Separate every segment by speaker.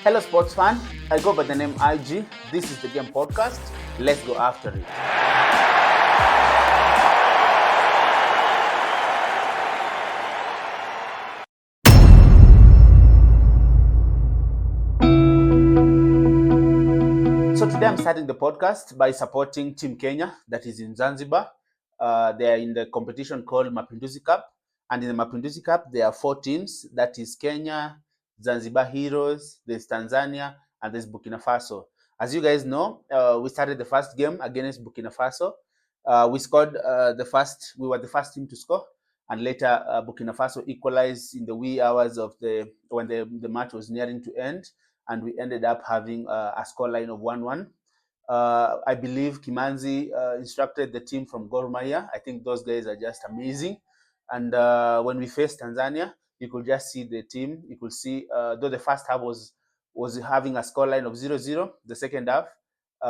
Speaker 1: Hello, sports fan. I go by the name IG. This is the Game Podcast. Let's go after it. So today I'm starting the podcast by supporting Team Kenya that is in Zanzibar. They are in the competition called Mapinduzi Cup. And in the Mapinduzi Cup, there are 4 teams. That is Kenya, Zanzibar Heroes, there's Tanzania, and there's Burkina Faso. As you guys know, we started the first game against Burkina Faso. We scored we were the first team to score. And later, Burkina Faso equalized in the wee hours of when the match was nearing to end, and we ended up having a scoreline of 1-1. I believe Kimanzi instructed the team from Gor Mahia. I think those guys are just amazing. And when we faced Tanzania, you could just see the team. You could see, though the first half was having a scoreline of 0-0, the second half,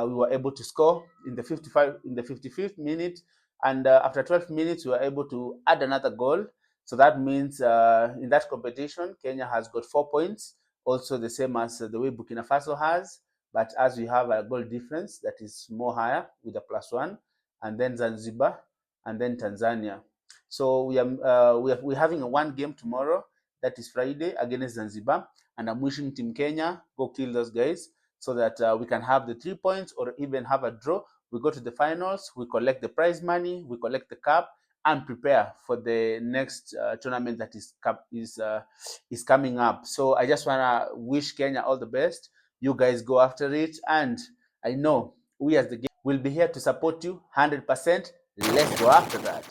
Speaker 1: we were able to score in the 55th minute, and after 12 minutes, we were able to add another goal. So that means in that competition, Kenya has got 4 points, also the same as the way Burkina Faso has. But as we have a goal difference that is more higher with a +1, and then Zanzibar, and then Tanzania. So we're having a 1 game tomorrow, that is Friday, against Zanzibar, and I'm wishing Team Kenya go kill those guys so that we can have the 3 points or even have a draw. We go to the finals, we collect the prize money, we collect the cup, and prepare for the next tournament that is coming up. So I just wanna wish Kenya all the best. You guys go after it, and I know we as the game will be here to support you 100%. Let's go after that.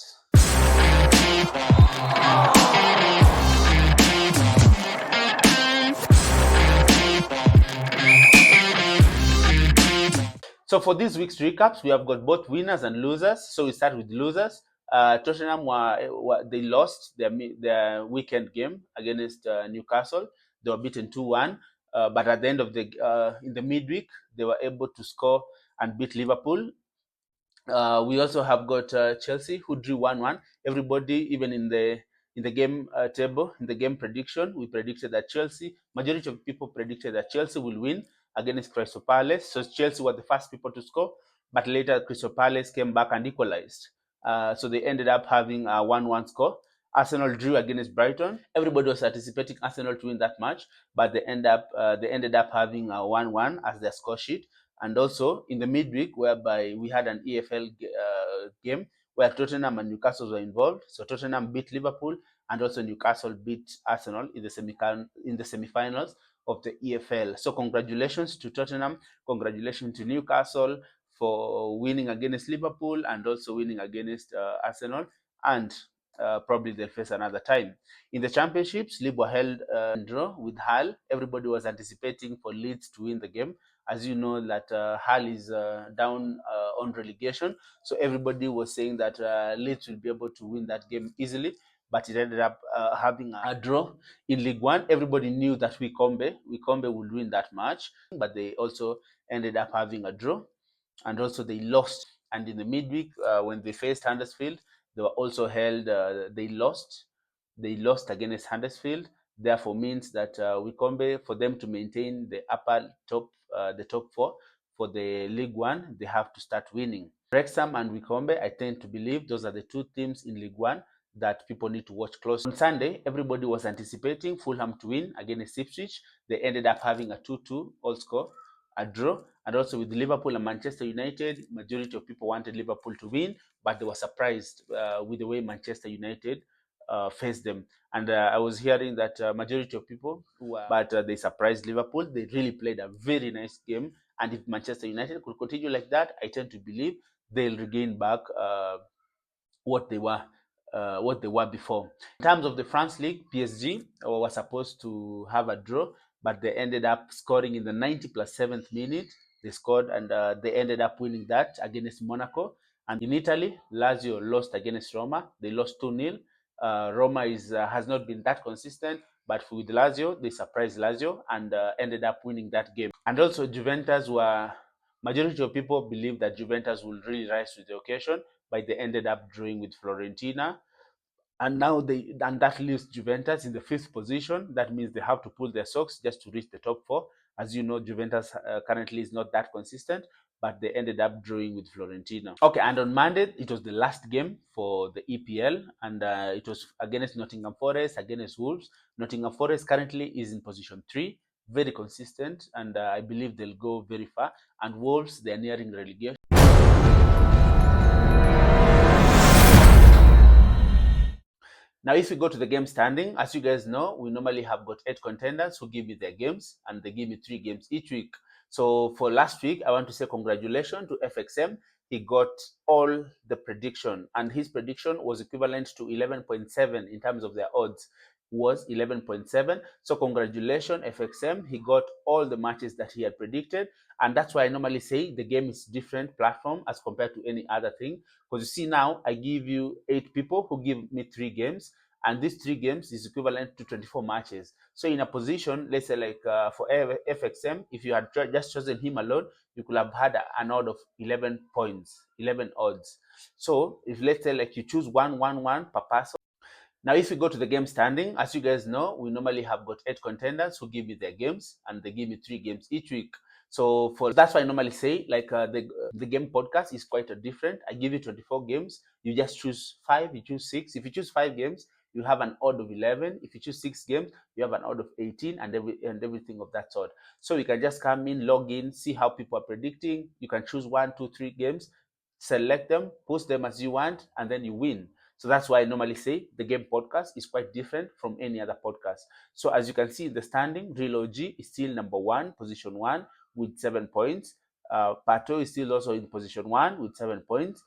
Speaker 1: So for this week's recaps, we have got both winners and losers. So we start with losers. Tottenham they lost their weekend game against Newcastle. They were beaten 2-1. But at the end of in the midweek, they were able to score and beat Liverpool. We also have got Chelsea, who drew 1-1. Everybody, even in the game table, in the game prediction, we predicted that majority of people predicted that Chelsea will win against Crystal Palace. So Chelsea were the first people to score, but later Crystal Palace came back and equalized. So they ended up having a 1-1 score. Arsenal drew against Brighton. Everybody was anticipating Arsenal to win that match, but they ended up having a 1-1 as their score sheet. And also in the midweek, whereby we had an EFL game where Tottenham and Newcastle were involved. So Tottenham beat Liverpool, and also Newcastle beat Arsenal in the semifinals of the EFL. So congratulations to Tottenham, congratulations to Newcastle for winning against Liverpool and also winning against Arsenal, and probably they'll face another time. In the championships, Leeds were held draw with Hull. Everybody was anticipating for Leeds to win the game. As you know, that Hull is down on relegation, so everybody was saying that Leeds will be able to win that game easily, but it ended up having a draw. In League One, everybody knew that Wycombe would win that match, but they also ended up having a draw, and also they lost. And in the midweek, when they faced Huddersfield, they were also held. They lost. They lost against Huddersfield. Therefore, means that Wycombe, for them to maintain the top 4 for the League One, they have to start winning. Wrexham and Wycombe, I tend to believe those are the 2 teams in League One that people need to watch closely. On Sunday, everybody was anticipating Fulham to win against Ipswich. They ended up having a 2-2 all score, a draw. And also with Liverpool and Manchester United, majority of people wanted Liverpool to win, but they were surprised with the way Manchester United faced them. And I was hearing that majority of people they surprised Liverpool. They really played a very nice game. And if Manchester United could continue like that, I tend to believe they'll regain back what they were before. In terms of the France League, PSG were supposed to have a draw, but they ended up scoring in the 90 plus 7th minute. They scored, and they ended up winning that against Monaco. And in Italy, Lazio lost against Roma. They lost 2-0. Roma has not been that consistent, but with Lazio, they surprised Lazio and ended up winning that game. And also Juventus majority of people believe that Juventus will really rise to the occasion, but they ended up drawing with Fiorentina. and now that leaves Juventus in the 5th position. That means they have to pull their socks just to reach the top 4. As you know, Juventus currently is not that consistent, but they ended up drawing with Fiorentina. Okay, and on Monday it was the last game for the EPL, and it was against Nottingham Forest, against Wolves. Nottingham Forest currently is in position 3, very consistent, and I believe they'll go very far. And Wolves, they're nearing relegation. Now, if you go to the game standing, as you guys know, we normally have got 8 contenders who give me their games, and they give me 3 games each week. So for last week, I want to say congratulations to FXM. He got all the prediction, and his prediction was equivalent to 11.7 in terms of their odds. Was 11.7. So congratulations, FXM. He got all the matches that he had predicted, and that's why I normally say the game is different platform as compared to any other thing. Because you see now, I give you 8 people who give me 3 games, and these 3 games is equivalent to 24 matches. So in a position, let's say like for FXM, if you had just chosen him alone, you could have had an odd of 11 points, 11 odds. So if let's say like you choose 1-1-1 per person. Now, if you go to the game standing, as you guys know, we normally have got 8 contenders who give me their games, and they give me 3 games each week. So for that's why I normally say like the game podcast is quite a different. I give you 24 games. You just choose 5. You choose 6. If you choose 5 games, you have an odd of 11. If you choose 6 games, you have an odd of 18, and everything of that sort. So you can just come in, log in, see how people are predicting. You can choose 1, 2, 3 games, select them, post them as you want, and then you win. So that's why I normally say the game podcast is quite different from any other podcast. So as you can see in the standing, Real OG is still number 1, position 1 with 7 points. Pato is still also in position 1 with 7 points.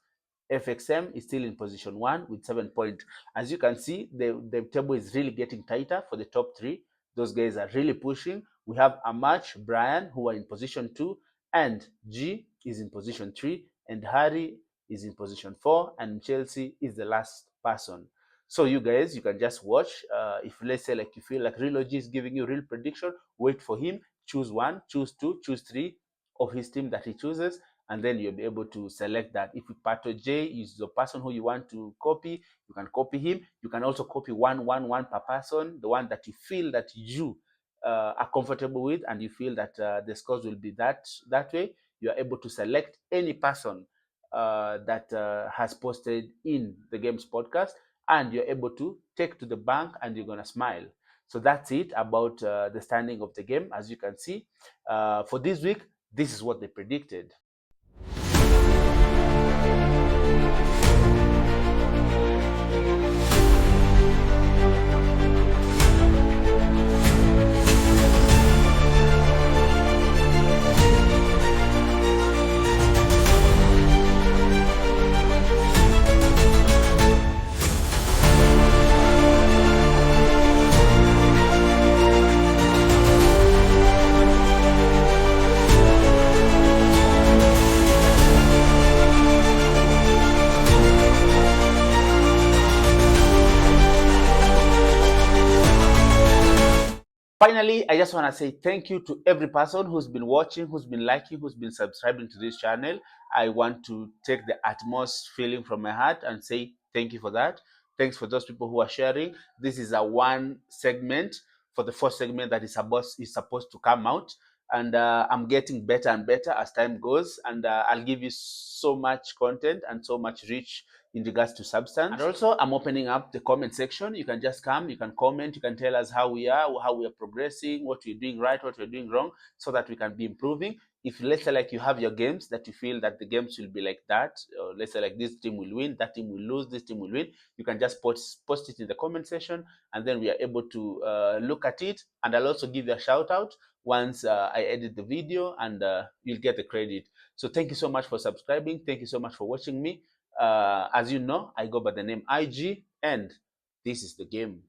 Speaker 1: FXM is still in position 1 with 7 points. As you can see, the table is really getting tighter for the top 3. Those guys are really pushing. We have Amach, Brian, who are in position 2, and G is in position 3, and Harry is in position 4, and Chelsea is the last person. So you guys, you can just watch. If let's say like you feel like Real OG is giving you real prediction, wait for him. Choose 1, choose 2, choose 3 of his team that he chooses, and then you'll be able to select that. If Pato J is the person who you want to copy, you can copy him. You can also copy 1-1-1 per person, the one that you feel that you are comfortable with, and you feel that the scores will be that way. You are able to select any person that has posted in the games podcast, and you're able to take to the bank, and you're gonna smile. So that's it about the standing of the game. As you can see, for this week, this is what they predicted. Finally, I just want to say thank you to every person who's been watching, who's been liking, who's been subscribing to this channel. I want to take the utmost feeling from my heart and say thank you for that. Thanks for those people who are sharing. This is a one segment for the first segment that is supposed to come out. And I'm getting better and better as time goes. And I'll give you so much content and so much reach in regards to substance. And also, I'm opening up the comment section. You can just come, you can comment, you can tell us how we are progressing, what we're doing right, what we're doing wrong, so that we can be improving. If let's say like you have your games that you feel that the games will be like that, or let's say like this team will win, that team will lose, this team will win, you can just post it in the comment section, and then we are able to look at it. And I'll also give you a shout out once I edit the video, and you'll get the credit. So thank you so much for subscribing. Thank you so much for watching me. As you know, I go by the name IG, and this is the game.